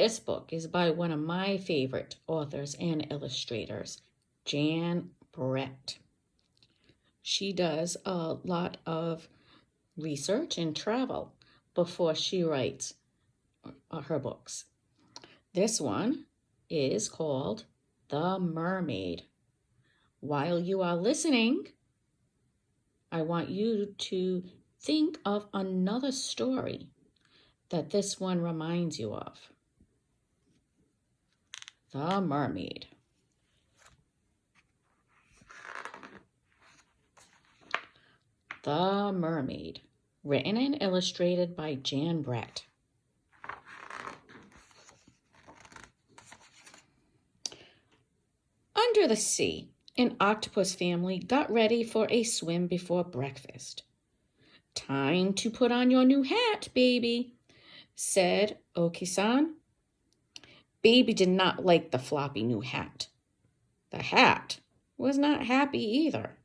This book is by one of my favorite authors and illustrators, Jan Brett. She does a lot of research and travel before she writes her books. This one is called The Mermaid. While you are listening, I want you to think of another story that this one reminds you of. The Mermaid. The Mermaid, written and illustrated by Jan Brett. Under the sea, an octopus family got ready for a swim before breakfast. "Time to put on your new hat, baby," said Oki-san. Baby did not like the floppy new hat. The hat was not happy either.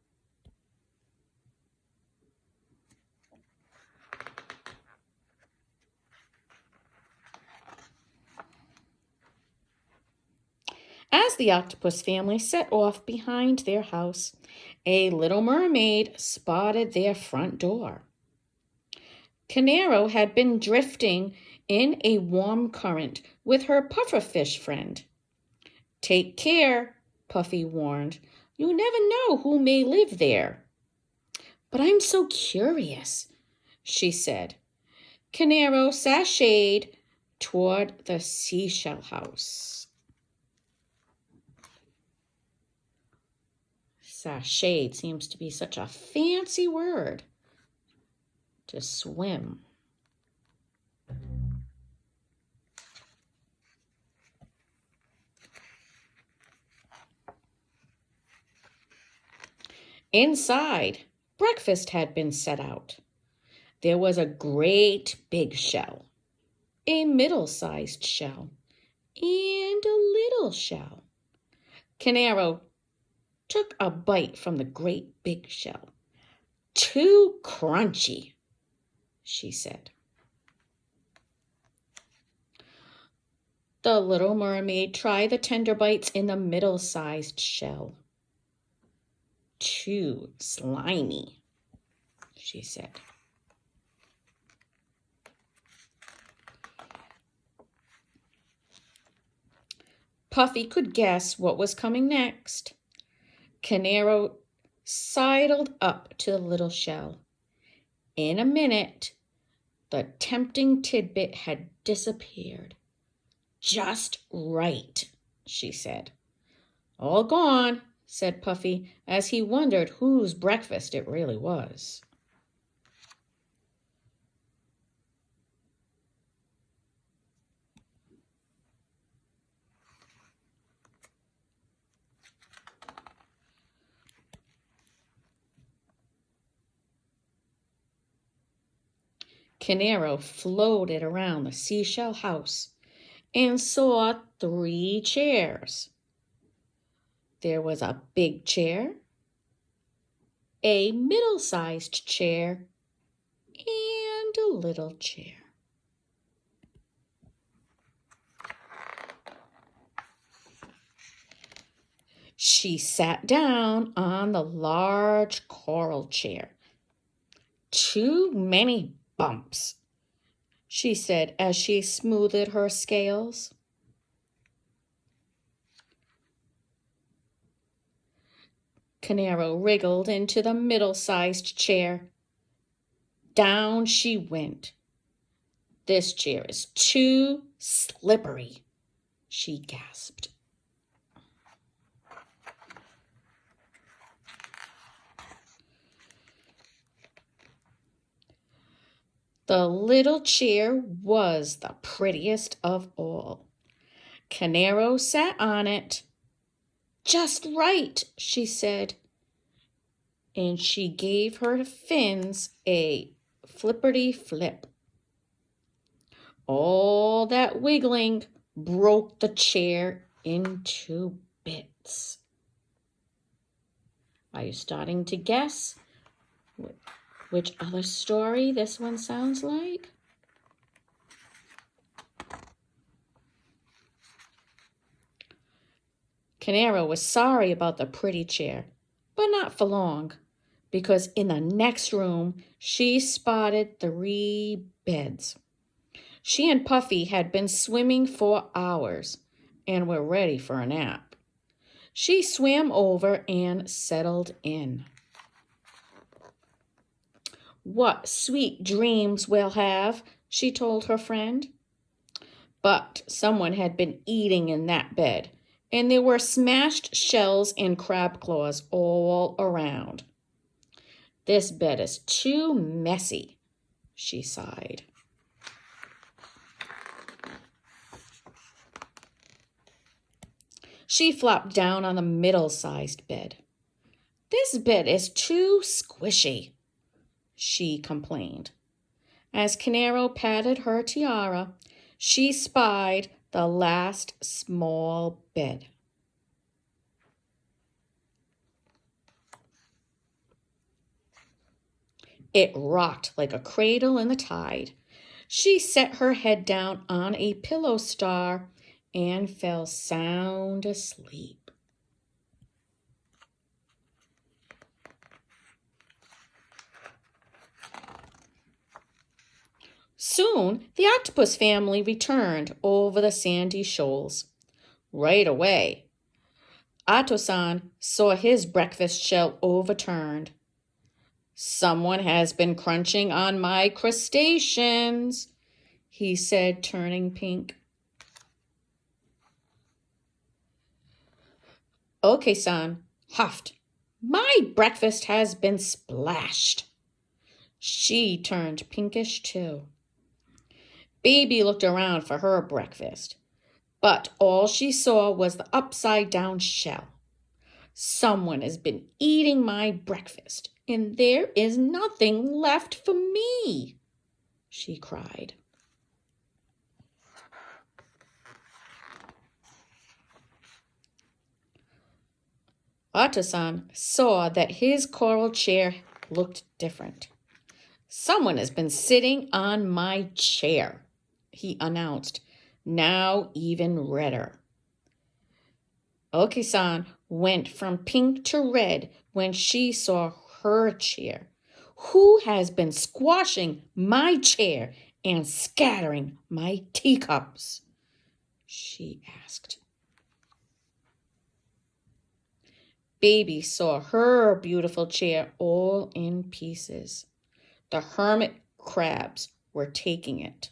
As the octopus family set off behind their house, a little mermaid spotted their front door. Canaro had been drifting in a warm current with her pufferfish friend. "Take care," Puffy warned. "You never know who may live there." "But I'm so curious," she said. Canaro sashayed toward the seashell house. Sashayed seems to be such a fancy word. To swim. Inside, breakfast had been set out. There was a great big shell, a middle-sized shell, and a little shell. Canaro took a bite from the great big shell. "Too crunchy," she said. The little mermaid tried the tender bites in the middle-sized shell. "Too slimy," she said. Puffy could guess what was coming next. Canaro sidled up to the little shell. In a minute, the tempting tidbit had disappeared. "Just right," she said. "All gone," said Puffy, as he wondered whose breakfast it really was. Canaro floated around the seashell house and saw 3 chairs. There was a big chair, a middle-sized chair, and a little chair. She sat down on the large coral chair. "Too many bumps," she said as she smoothed her scales. Canaro wriggled into the middle-sized chair. Down she went. "This chair is too slippery," she gasped. The little chair was the prettiest of all. Canaro sat on it. "Just right," she said, and she gave her fins a flipperty-flip. All that wiggling broke the chair into bits. Are you starting to guess which other story this one sounds like? Canaro was sorry about the pretty chair, but not for long, because in the next room she spotted 3 beds. She and Puffy had been swimming for hours and were ready for a nap. She swam over and settled in. "What sweet dreams we'll have," she told her friend. But someone had been eating in that bed, and there were smashed shells and crab claws all around. "This bed is too messy," she sighed. She flopped down on the middle-sized bed. "This bed is too squishy," she complained. As Canaro patted her tiara, she spied the last small bed. It rocked like a cradle in the tide. She set her head down on a pillow star and fell sound asleep. Soon the octopus family returned over the sandy shoals. Right away, Ato-san saw his breakfast shell overturned. "Someone has been crunching on my crustaceans," he said, turning pink. "Okay-san huffed. My breakfast has been splashed." She turned pinkish too. Baby looked around for her breakfast, but all she saw was the upside-down shell. "Someone has been eating my breakfast, and there is nothing left for me," she cried. Ato-san saw that his coral chair looked different. "Someone has been sitting on my chair," he announced, now even redder. Oki-san went from pink to red when she saw her chair. "Who has been squashing my chair and scattering my teacups?" she asked. Baby saw her beautiful chair all in pieces. The hermit crabs were taking it.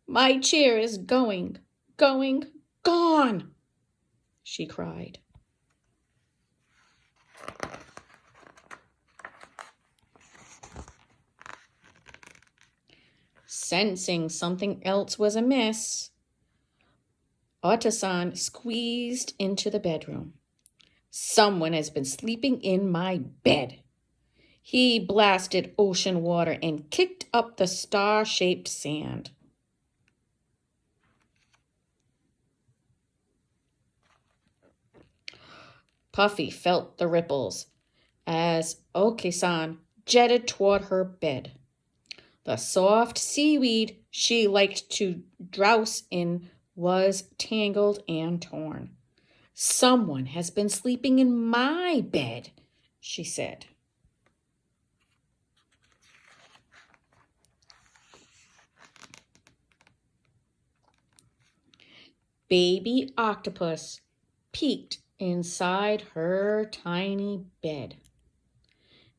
"My chair is going, gone," she cried. Sensing something else was amiss, Ato-san squeezed into the bedroom. "Someone has been sleeping in my bed." He blasted ocean water and kicked up the star-shaped sand. Puffy felt the ripples as Oki-san jetted toward her bed. The soft seaweed she liked to drowse in was tangled and torn. "Someone has been sleeping in my bed," she said. Baby octopus peeked inside her tiny bed.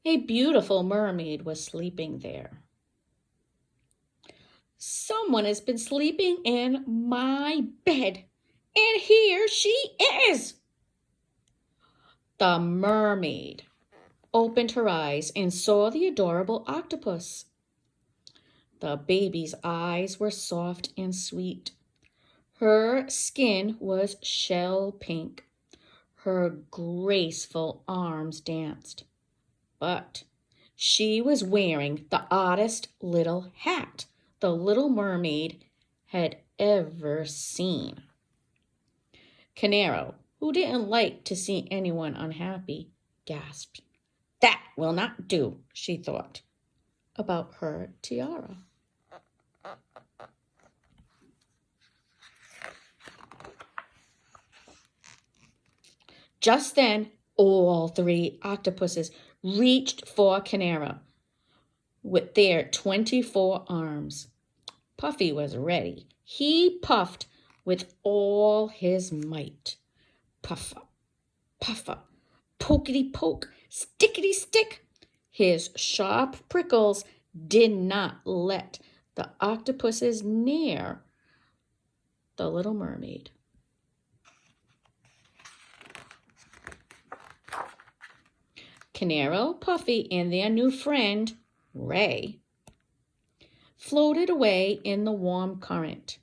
A beautiful mermaid was sleeping there. "Someone has been sleeping in my bed, and here she is." The mermaid opened her eyes and saw the adorable octopus. The baby's eyes were soft and sweet. Her skin was shell pink. Her graceful arms danced. But she was wearing the oddest little hat the little mermaid had ever seen. Canaro, who didn't like to see anyone unhappy, gasped. "That will not do," she thought about her tiara. Just then, all three octopuses reached for Canara with their 24 arms. Puffy was ready. He puffed with all his might. Puffa, puffa, pokety poke, stickety stick. His sharp prickles did not let the octopuses near the little mermaid. Canaro, Puffy, and their new friend, Ray, floated away in the warm current.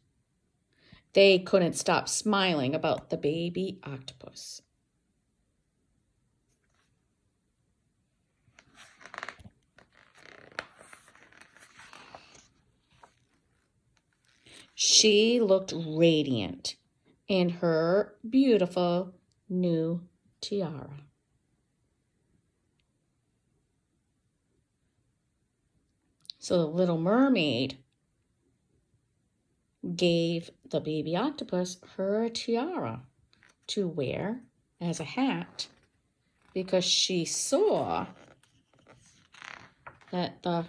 They couldn't stop smiling about the baby octopus. She looked radiant in her beautiful new tiara. So the little mermaid gave the baby octopus her tiara to wear as a hat because she saw that the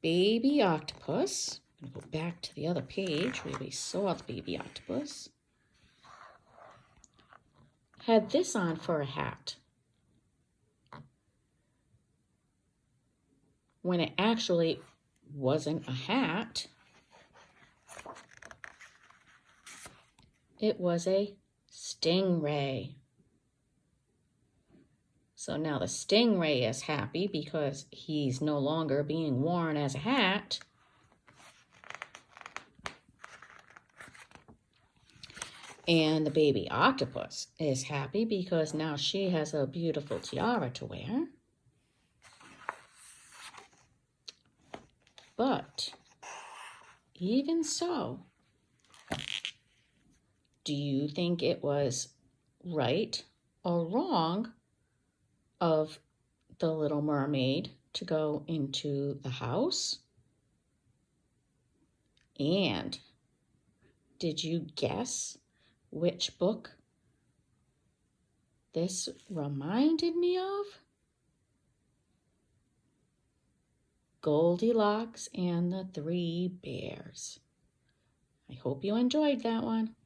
baby octopus, I'm going to go back to the other page where we saw the baby octopus, had this on for a hat, when it actually wasn't a hat. It was a stingray. So now the stingray is happy because he's no longer being worn as a hat. And the baby octopus is happy because now she has a beautiful tiara to wear. But even so, do you think it was right or wrong of the little mermaid to go into the house? And did you guess which book this reminded me of? Goldilocks and the Three Bears. I hope you enjoyed that one.